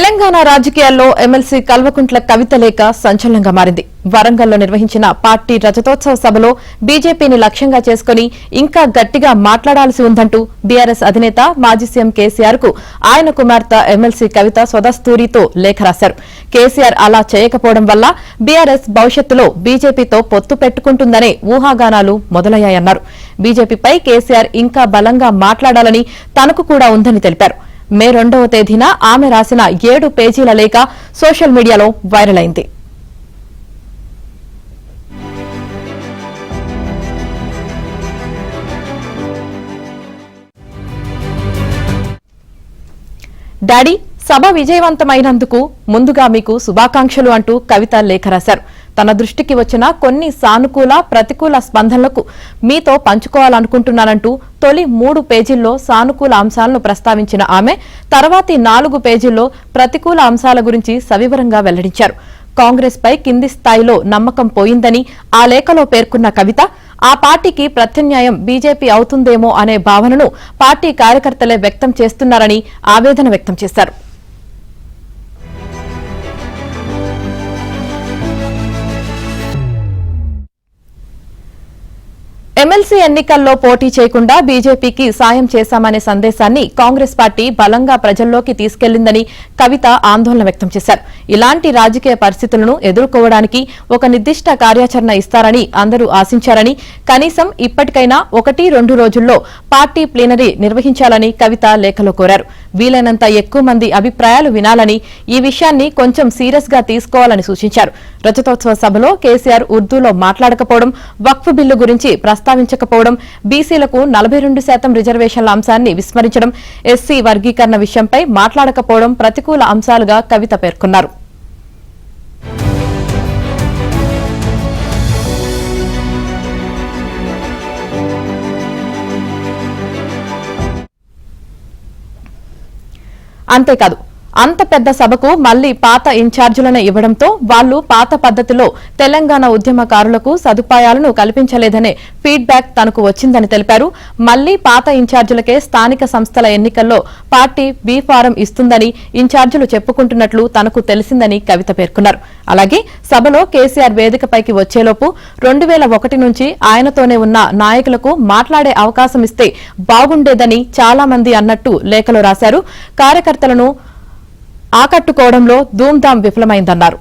తెలంగాణ రాజకీయాల్లో ఎమ్మెల్సీ కల్వకుంట్ల కవిత లేఖ సంచలనంగా మారింది. వరంగల్లో నిర్వహించిన పార్టీ రజతోత్సవ సభలో బీజేపీని లక్ష్యంగా చేసుకుని ఇంకా గట్టిగా మాట్లాడాల్సి ఉందంటూ బీఆర్ఎస్ అధినేత మాజీ సీఎం కేసీఆర్ కు ఆయన కుమార్తె ఎమ్మెల్సీ కవిత స్వదస్తూరితో లేఖ రాశారు. కేసీఆర్ అలా చేయకపోవడం వల్ల బీఆర్ఎస్ భవిష్యత్తులో బీజేపీతో పొత్తు పెట్టుకుంటుందనే ఊహాగానాలు మొదలయ్యాయన్నారు. బీజేపీపై కేసీఆర్ ఇంకా బలంగా మాట్లాడాలని తనకు కూడా ఉందని తెలిపారు. మే 2వ తేదీన ఆమె రాసిన 7 పేజీల లేఖ సోషల్ మీడియాలో వైరల్ అయింది. డాడీ, సభ విజయవంతమైనందుకు ముందుగా మీకు శుభాకాంక్షలు అంటూ కవిత లేఖ రాశారు. తన దృష్టికి వచ్చిన కొన్ని సానుకూల ప్రతికూల స్పందనలకు మీతో పంచుకోవాలనుకుంటున్నానంటూ తొలి 3 పేజీల్లో సానుకూల అంశాలను ప్రస్తావించిన ఆమె తర్వాతి 4 పేజీల్లో ప్రతికూల అంశాల గురించి సవివరంగా వెల్లడించారు. కాంగ్రెస్ పై కింది స్థాయిలో నమ్మకం పోయిందని ఆ లేఖలో పేర్కొన్న కవిత ఆ పార్టీకి ప్రత్యామ్నాయం బీజేపీ అవుతుందేమో అనే భావనను పార్టీ కార్యకర్తలే వ్యక్తం చేస్తున్నారని ఆవేదన వ్యక్తం చేశారు. ఎమ్మెల్సీ ఎన్నికల్లో పోటీ చేయకుండా బీజేపీకి సాయం చేశామనే సందేశాన్ని కాంగ్రెస్ పార్టీ బలంగా ప్రజల్లోకి తీసుకెళ్లిందని కవిత ఆందోళన వ్యక్తం చేశారు. ఇలాంటి రాజకీయ పరిస్థితులను ఎదుర్కోవడానికి ఒక నిర్దిష్ట కార్యాచరణ ఇస్తారని అందరూ ఆశించారని, కనీసం ఇప్పటికైనా 1-2 రోజుల్లో పార్టీ ప్లీనరీ నిర్వహించాలని కవిత లేఖలో కోరారు. వీలైనంత ఎక్కువ మంది అభిప్రాయాలు వినాలని, ఈ విషయాన్ని కొంచెం సీరియస్ గా తీసుకోవాలని సూచించారు. రజతోత్సవ సభలో కేసీఆర్ ఉర్దూలో మాట్లాడకపోవడం, వక్ఫ్ బిల్లు గురించి ప్రస్తావించకపోవడం, బీసీలకు 42% రిజర్వేషన్ల అంశాన్ని విస్మరించడం, ఎస్సీ వర్గీకరణ విషయంపై మాట్లాడకపోవడం ప్రతికూల అంశాలుగా కవిత పేర్కొన్నారు. అంతేకాదు, అంత పెద్ద సభకు మళ్లీ పాత ఇన్ఛార్జీలను ఇవ్వడంతో వాళ్లు పాత పద్దతిలో తెలంగాణ ఉద్యమకారులకు సదుపాయాలను కల్పించలేదనే ఫీడ్బ్యాక్ తనకు వచ్చిందని తెలిపారు. మళ్లీ పాత ఇన్ఛార్జీలకే స్థానిక సంస్థల ఎన్నికల్లో పార్టీ బీ ఫారం ఇస్తుందని ఇన్ఛార్జీలు చెప్పుకుంటున్నట్లు తనకు తెలిసిందని కవిత పేర్కొన్నారు. అలాగే సభలో కేసీఆర్ వేదికపైకి వచ్చేలోపు 2001 నుంచి ఆయనతోనే ఉన్న నాయకులకు మాట్లాడే అవకాశం ఇస్తే బాగుండేదని చాలా మంది అన్నట్టు లేఖలో రాశారు. కార్యకర్తలను ఆకట్టుకోవడంలో ధూమ్ధాం విఫలమైందన్నారు.